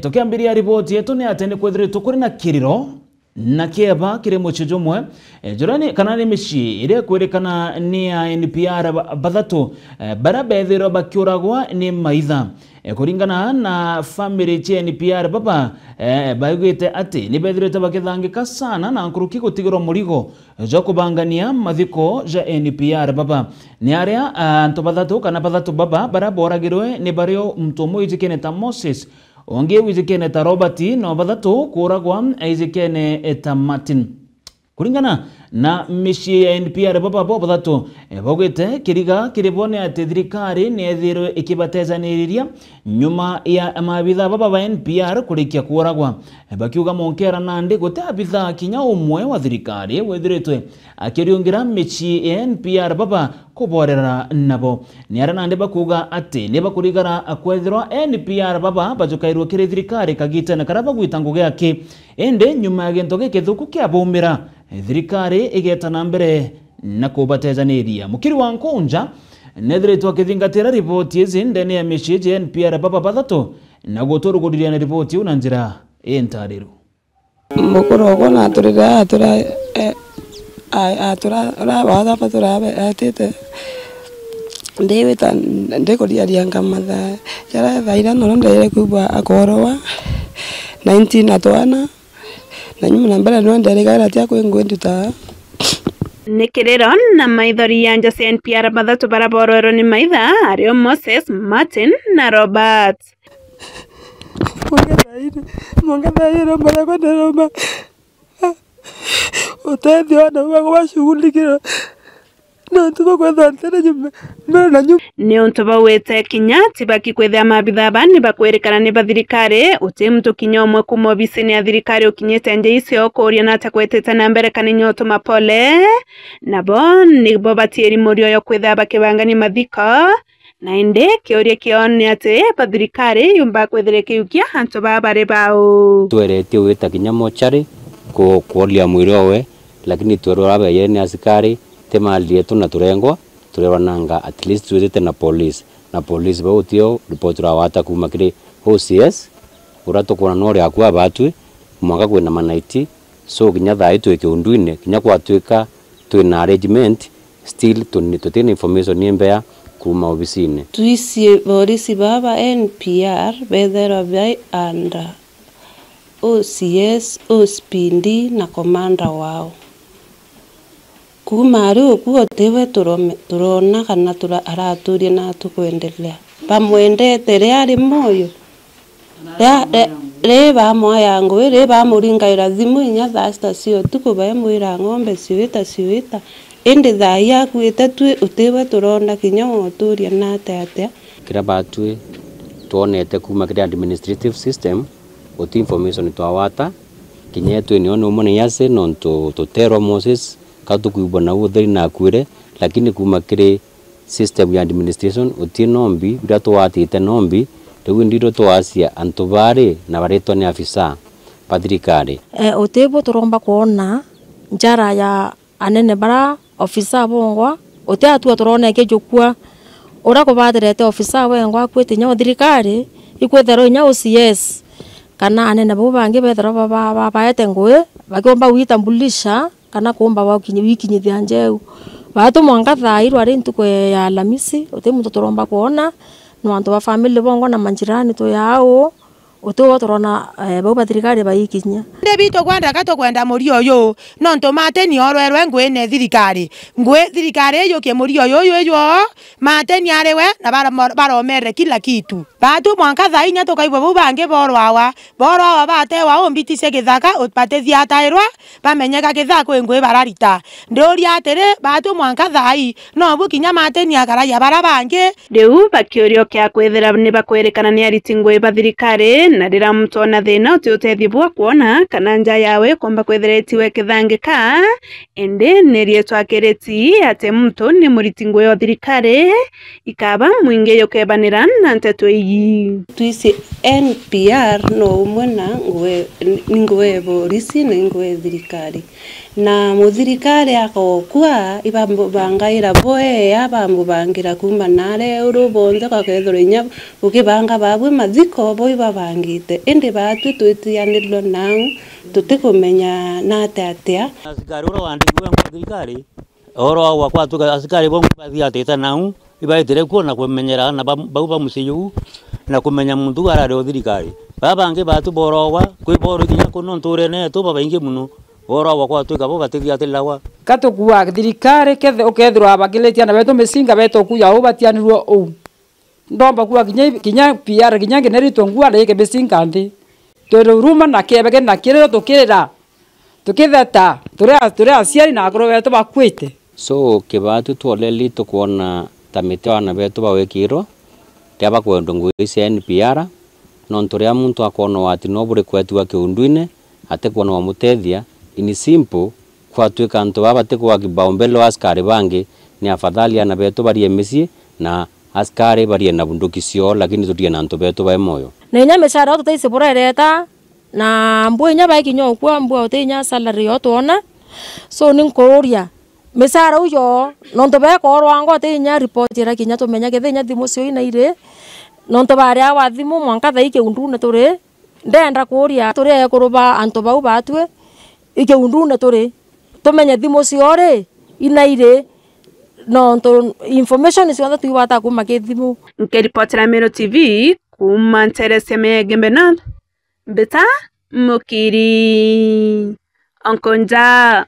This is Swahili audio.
tukiambiria ripoti yetu ni atende kwethiritwo kuri na kiriro na kieba kire muchijo mwe jorani kanani mishi ire kwerekana ni ya NPR bathatu bara bethiro bakiuragwa ni maitha kuringana na family cha NPR baba baigwite ati ni bethirite bakithangika sana na nkuruki gutigirwo murigo jo kubangania mathiko ja NPR baba ni aria antu bathatu kana bathatu baba bara boragirwe ni bario mtumu ijikene ta Moses onge wijikene ta Robert no bathatu kuragwa ijikene ta Martin kuringana na mishi ya NPR baba bo bathatu bogwite kiriga kiribone ati thirikari ni ethirwe ikibatezaniriria nyuma ya mabitha baba ba NPR kurikia kuragwa bakiuga monkera nandi gute abitha kinya umwe wa thirikari wethiritwe akiriungira michi ya NPR baba kuborera nabo ni ara nandi bakuga ati ne bakurigara akwethirwa NPR baba bajukairwo kiri thirikari kagita na karaba gwitango gyake ende nyuma ya gento gikithuku kia bomira thirikari igetana mbere na kubatezaniria mukiri wa Nkunja nethiritwo kithingatira ripoti izi ndene ya message NPR baba bathatu na guturuguriria na ripoti una njira entariru mukuru gona turira wada patura atete ndewita ndekuriaria ngamatha yara thaira no ndere kubwa akorowa 19 atwana na nyuma nambara no ndere gara tia kwengwenduta Nikiriro na maithori ya nja cia NPR bathatu baraborero ni maitha ario Moses, Martin na Robert. Mungathaire mbara kwa nderoma utethio na washughulikira no tuko kwetha tena nyuma na nyuma ni untu bawete kinya tibaki kwetha mabitha bani bakwerekana ni bathirikari uti mtu kinya umwe kuma obisini ya thirikari ukinyete nje icio kuria na takwetete na mbere kana nyoto mapole nabo ni bo batieri murio yo kwetha bakibangani mathiko na inde kiuria kioni ati bathirikari yumba kwethire kiukia hantu babare bao twerete wita kinya mochari ko kuolia mwiri owe lakini twerora abe ni askari temali yetu na turengwa turewananga at least tuwete na police bautio report rawata kuma kire OCS urato kuna nore akwa batwe mwanga kwena manaiti so kinya thai tweke unduine kinya kwatweka twina arrangement still tutene information niembea kuma obisine tuisi polisi baba NPR bethera bai anda OCS ospindi na komanda wao kumari okuo tewe turona kana araturia na tukwendelea bamwendete riari moyo re bamoya ngwe re bamuringaira thimu inya thasta cio tukubae mwira ng'ombe ciwita ende thaya kwita twe utewe turona kinya oturia na tete kira batwe tuonete kuma kira administrative system oti information twawata kinya twe ni ono mone yase non to tero Moses katukuibwa na utheri na kwire lakini kuma kire system ya administration uti nombi bira twatite nombi riu ndiro twacia antu bari na baretwa ni afisa pathirikari utebo turomba kuona njara ya anene bara ofisa bongwa uti atua turone kejukua ura kubathirete ofisa wengwa kwete nya thirikari ikwethero nya OCS kana anene bo bangi bethero baba baete ngwe bakiomba witambulisha kana kuomba wikinyithia njeu batu mwanga thairwa ri ntuko ya Alhamisi uti muntu turomba kuona no antu ba family bongo na manjirani to yao utu turona bo bathirikari baikinya nde bito kwenda gato kwenda muri oyo no ntomate ni orwerwe ngwene thirikari yo ke muri oyo mate ni arewe na baromere kila kitu batu mwanka thainya tukaibwa bo bange borwa bate wa ombitise githaka upate thiatairwa bamenyeka githako ngwe bararita ndoria atere batu mwanka thai no bukinya mate ni akara ya barabange riu bakiorio kya kwethera ni bakwerekana ni aritingwe bathirikari na rira mtona thina utethibwa kuona kana nja yawe kwamba kwetheretiwe kithangika ende nerie twakireti ate mtu ni muritingwe yo thirikari ikaba mwinge yokebanira na nteto iyi tuisi NPR no umwe ngwe polisi na ngwe thirikari na muthirikari akokwa ibambo bangaira boe abambo bangira kuma nare urubonze kakethoro nya ukibanga babwe maziko bo ibabanga tubangite indi batu twitianirwo nao tutikumenya nate atia askari ro andikwe thirikari oro wa kwa tu askari bo bathiatete nao ibaitire kuona kumenyera na bau ba musiyu na kumenya muntu arare thirikari baba nge batu borowa kwi boro kinya kuno nturene tu baba inge muno oro wa kwa tu kabo batithiate lawa katukua thirikari kethe ukethirwa abakiletia na beto mesinga beto kuya ubatianirwo u ndomba kuwa kinya PR kinya generito ngua ndeke mesinga ndi toro ruma na kebege na kirero tukitheta turi aciari na akoro beto bakwite so kibatu twoleli tukuona tamite wana beto bawekiro tiaba kwendo ngui cia NPR nontoria muntu akona wati no buri kwetu wa kiunduine ate kuona wa mutethia ini simple kwa tweka antu baba te kwa kibaumbelo askari bangi ni afadhali ana beto bari emisi na askari bari na bunduki cio lakini tutie na antu beto ba moyo na nya meshara to teise borereta na mbu nya ba kinyo kwa mbu te nya salary otona so ninkoria mesara uyo nonto be ko rwango te nya report ira kinya to menya gethe nya thimo cio ina ire nonto bare awa thimo mwanka thaike undune turi ndenda kuria turi kuruba anto bau batwe ike undune turi tumenye thimo cio ri ina ire nonto information cio tu wata kuma ke thimu nke report la Mero TV kuma Teresa Megembenat Beta Mukiri Onkonja